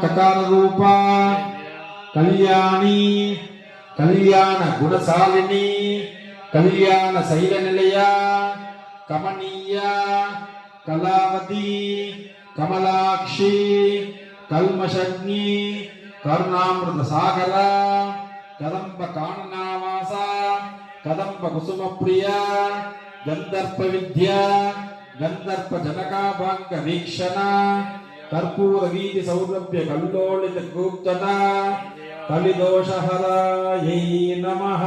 ककार रूपा कल्याणी कल्याण गुणशालिनी कल्याण शैल निलया कमनीया कलावती कमलाक्षी कल्मषग्नि करुणामृत सागर कदंब काननावासा कदंब कुसुम प्रिया गंधर्प विद्या गंधर्प जनकाभांग वीक्षण कर्पूर वीति सौरभ्य कल्लोलित गुप्तता कलिदोषहरायै नमः।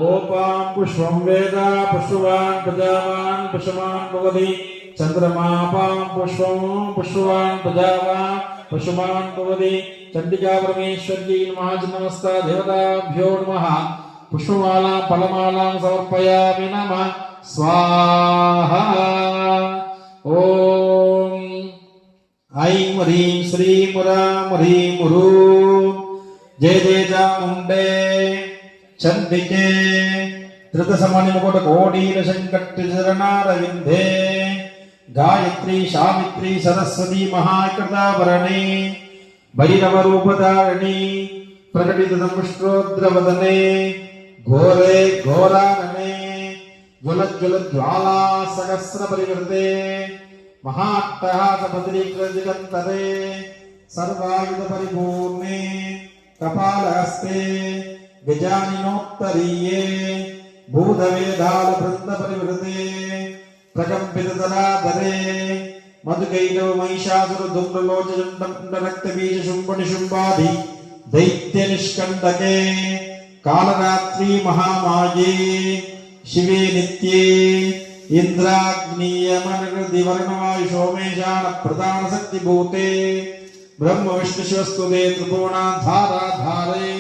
ओपां पुष्पं वेद पुष्पवान् प्रजावान् पुष्पवान् भवति चंद्रमापां पुष्पं पुष्पवान् प्रजावान् पुष्पवान् भवति। चंडिका परमेश्वर्यै नमः। नमस्ता देवताभ्यो नमः। पुष्पमालां फलमालां समर्पयामि नमः। स्वाहा। ओम ऐं ह्रीं श्रीं मुरां ह्रीं मुरूं जय जय चामुण्डे चंडिके धृतसमनिमुकुट कोडीरशङ्कट्टिचरणारविन्दे गायत्री सावित्री सरस्वती महाकृताभरणे भैरवरूपधारिणी प्रकटितदंष्ट्रोद्रवदने घोरे घोरारणे ज्वलज्वलज्वाला सहस्रपरिवृते महाट्टहासपदरीकृतदिगन्तरे सर्वायुधपरिपूर्णे कपालहस्ते गजानिनोत्तरीये भूतवेदालवृन्दपरिवृते प्रकम्पितधराधरे मधुकैलो महिषासुरधूम्रलोचचण्डरक्तबीजशुम्भनिशुम्भादि दैत्यनिष्कण्टके कालरात्रि महामाये शिवे नित्ये इंद्राग्नियमनृदिवर्णवायु सोमेशान प्रधान शक्तिभूते ब्रह्म विष्णुशिवस्तुते त्रिकोणाधाराधारे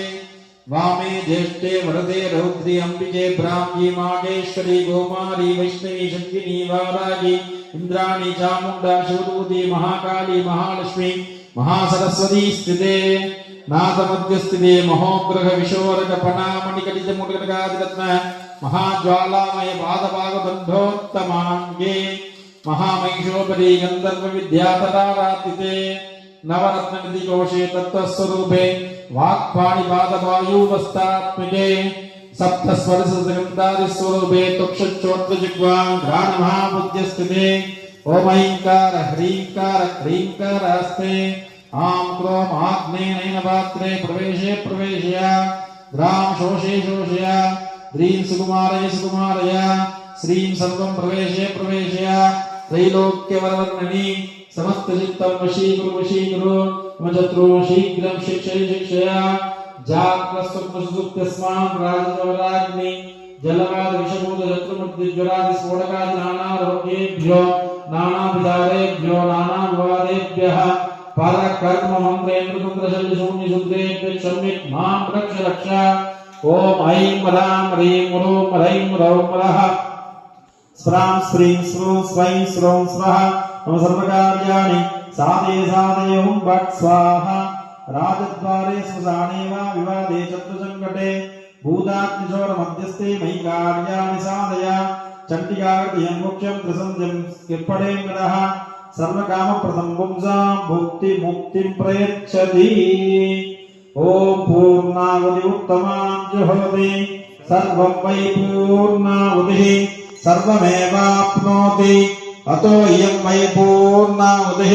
वामे ज्येष्ठे वरदे रौद्री अंबिके ब्राह्मी मागेश्वरी गोमारी वैष्णवी शक्तिनी वारागी इंद्राणी चामुंडा शिवदूती महाकाली महालक्ष्मी महासरस्वती स्थिते नाथमध्यस्थिते महोग्रह विशोरक पनामणिकटित मुटकटकादिरत्न महाज्वालामय पादभागबन्धोत्तमाङ्गे महामहिषोपरि गन्धर्व विद्यातरारातिते नवरत्ननिधिकोशे तत्त्वस्वरूपे वाक्पाणिपादवायुवस्तात्मिके सप्तस्वरसगन्धादिस्वरूपे तुक्षच्छोत्रजिह्वाङ्घ्राणमहाबुद्ध्यस्थिते ॐ ऐङ्कार ह्रीङ्कार क्लीङ्कार हस्ते आं क्रोम आग्नेयेन पात्रे प्रवेशे प्रवेशय ग्रां शोषे शोषय ह्रीं सुकुमारय सुकुमारय श्रीं सर्वं प्रवेशे प्रवेशय त्रैलोक्यवरवर्णिनी समस्तचित्तं वशीकुरु वशीकुरु मम शीघ्रं शिक्षय शिक्षय जाग्रस्तस्मान् राजराग्नि जलवाद विषभूत शत्रुमुद्दिज्वरादि स्फोटकादि नानारोगेभ्यो नानाविधारेभ्यो नानाविवादेभ्यः परकर्म मन्त्रेन्द्रतन्त्रशल्यशून्यशूद्रेभ्यः सम्यक् मां रक्ष रक्ष। ओम ऐं ह्रां ह्रीं ह्रूं ह्रैं ह्रौं ह्रः स्फ्रां स्फ्रीं स्फ्रूं स्वैं स्रौं स्वः मम सर्वकार्याणि साधय साधय हुं भट् स्वाहा। राजद्वारे श्मशाने वा विवादे शत्रुसङ्कटे भूताग्निशोर मध्यस्थे मयि कार्याणि साधय चण्डिकाकृतिं मोक्षं त्रिसन्ध्यं किर्पणेन्द्रः सर्वकामप्रदं पुंसां भुक्तिमुक्तिं प्रयच्छति। ओम पूर्णावधि उत्तमां जुहोति सर्वं वै पूर्णावधिः सर्वमेवाप्नोति अतो इयं वै पूर्णावधिः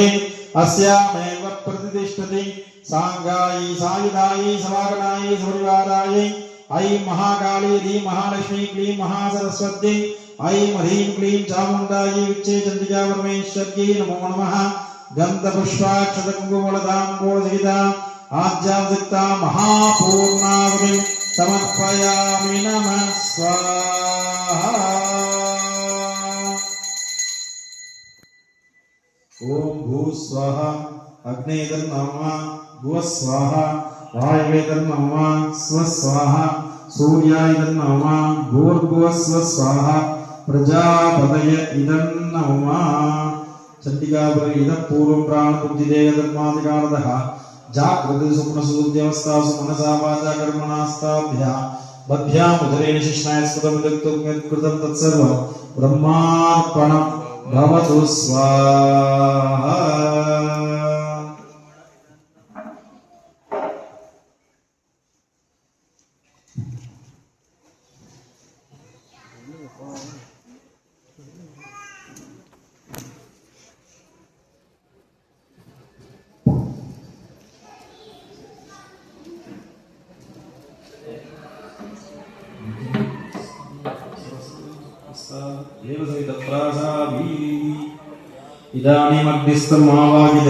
अस्यामेव प्रतिष्ठति। सांगायै सायुधायै सवागनायै सपरिवारायै ऐं महाकाली ह्रीं महालक्ष्मी क्लीं महासरस्वत्यै ऐं ह्रीं क्लीं चामुण्डायै विच्चे चण्डिका परमेश्वर्यै नमो नमः। गन्धपुष्पाक्षतकुङ्कुमलताम्बूलसहिता आज्ञावृत्ता महापूर्णावधिं समर्पयामि नमः। स्वाहा। स्वाहा अग्नेदर्नमः भुवः स्वाहा वायवेदर्नमः स्वः स्वाहा सूर्यायदर्नमः भूर्भुवः स्वः स्वाहा प्रजापतये इदन्नमः चंडिकापुर इदं पूर्वं प्राणबुद्धिदेहधर्मादिकारणतः जागृति स्वप्नसुषुप्त्यवस्थासु मनसा वाचा कर्मणास्ताभ्यां बद्भ्याम् उदरेण शिष्णाय स्फुटमिदं तत्सर्वं ब्रह्मार्पणं भवतु स्वाहा। इदानीमग्निस्थम् आवाहित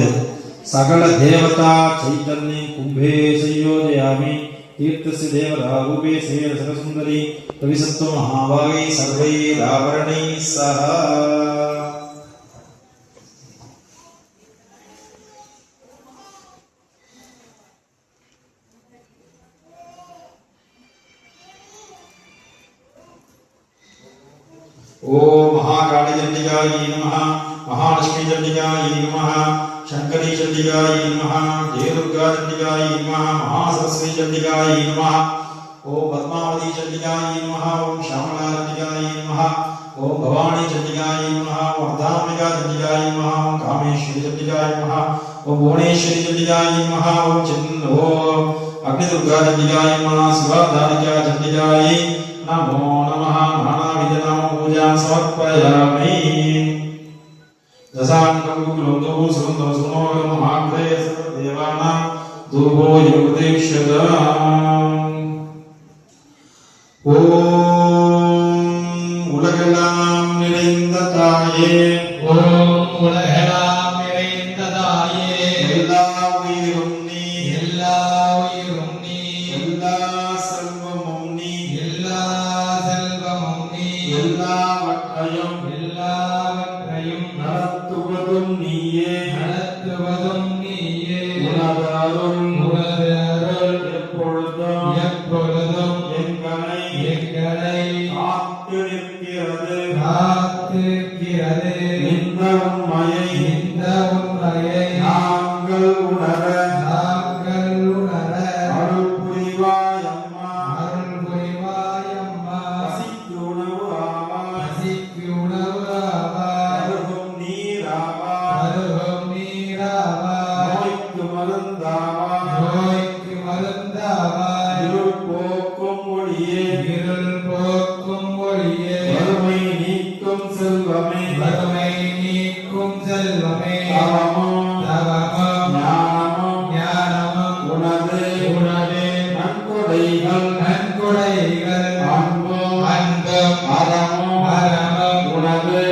सकल देवता चैतन्ये कुंभे संयोजयामि तीर्थस्य देवतारूपे सेन सरसुन्दरी कविसत्त्व महाभागै सर्वैराभरणैः सह। ओम महाकाली चंडिकायै नमः, महालक्ष्मी चंडिकायै नमः, शंकरी चंडिकायै नमः, जयदुर्गा चंडिकायै नमः, महासरस्वती चंडिकायै नमः, ओम पद्मावती चंडिकायै नमः, ओम श्यामला चंडिकायै नमः, ओम भवानी चंडिकायै नमः, ओम अर्धांबिका चंडिकायै नमः, ओम कामेश्वरी चंडिकायै नमः, ओम भुवनेश्वरी चंडिकायै नमः, ओम अग्निदुर्गा चंडिकायै नमः, शिवाधारिका चंडिकायै नमो नमः। नानाविधनाम पूजा समर्पयामि। दशांगं कुलंदो सुरंदो सुनोगं महाग्रे सर्वदेवानां धूपो योगदेक्षत। ஓம் உலகெல்லாம் நிறைந்த தாயே, ஓம் உலகெல்லாம் நிறைந்த தாயே, எல்லா உயிரும் நீ, எல்லா உயிரும் நீ, எல்லா செல்வமும் நீ, எல்லா செல்வமும் நீ, எல்லாவற்றையும் நடத்துவதும் நீயே, நடத்துவதும் நீயே, உனது அருள் எப்பொழுதும் எங்களை காத்து நிற்கிறது. இந்த உண்மையை நாங்கள் உணர அருள் புரிவாய் அம்மா. பசிக்கு உணவு ஆவாய், அருகும் நீராவாய், நோய்க்கு மருந்தாவாய், இருள் போக்கும் ஒளியே, வறுமை நீக்கும் செல்வமே, தவமும் ஞானமும் உனது நன்கொடைகள், அன்பும் அறமும் உனது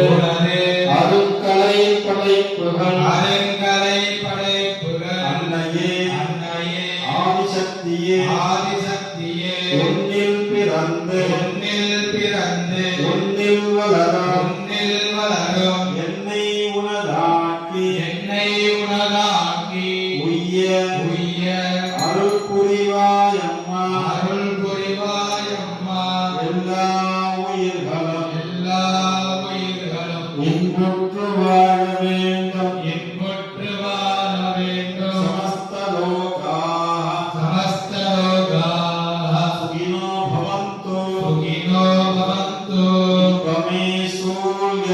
அருட்கலை படைப்புகள். அன்னையே ஆதிசக்தியே, உன்னில் பிறந்து உன்னில் வளரும் என்னை உனதாக்கி உய்ய அருள் புரிவாய் அம்மா. எல்லா உயிர்களும் இன்புற்று வாழ வேண்டும். समस्तलोकाः सुखिनो भवन्तु. त्वमे सूर्य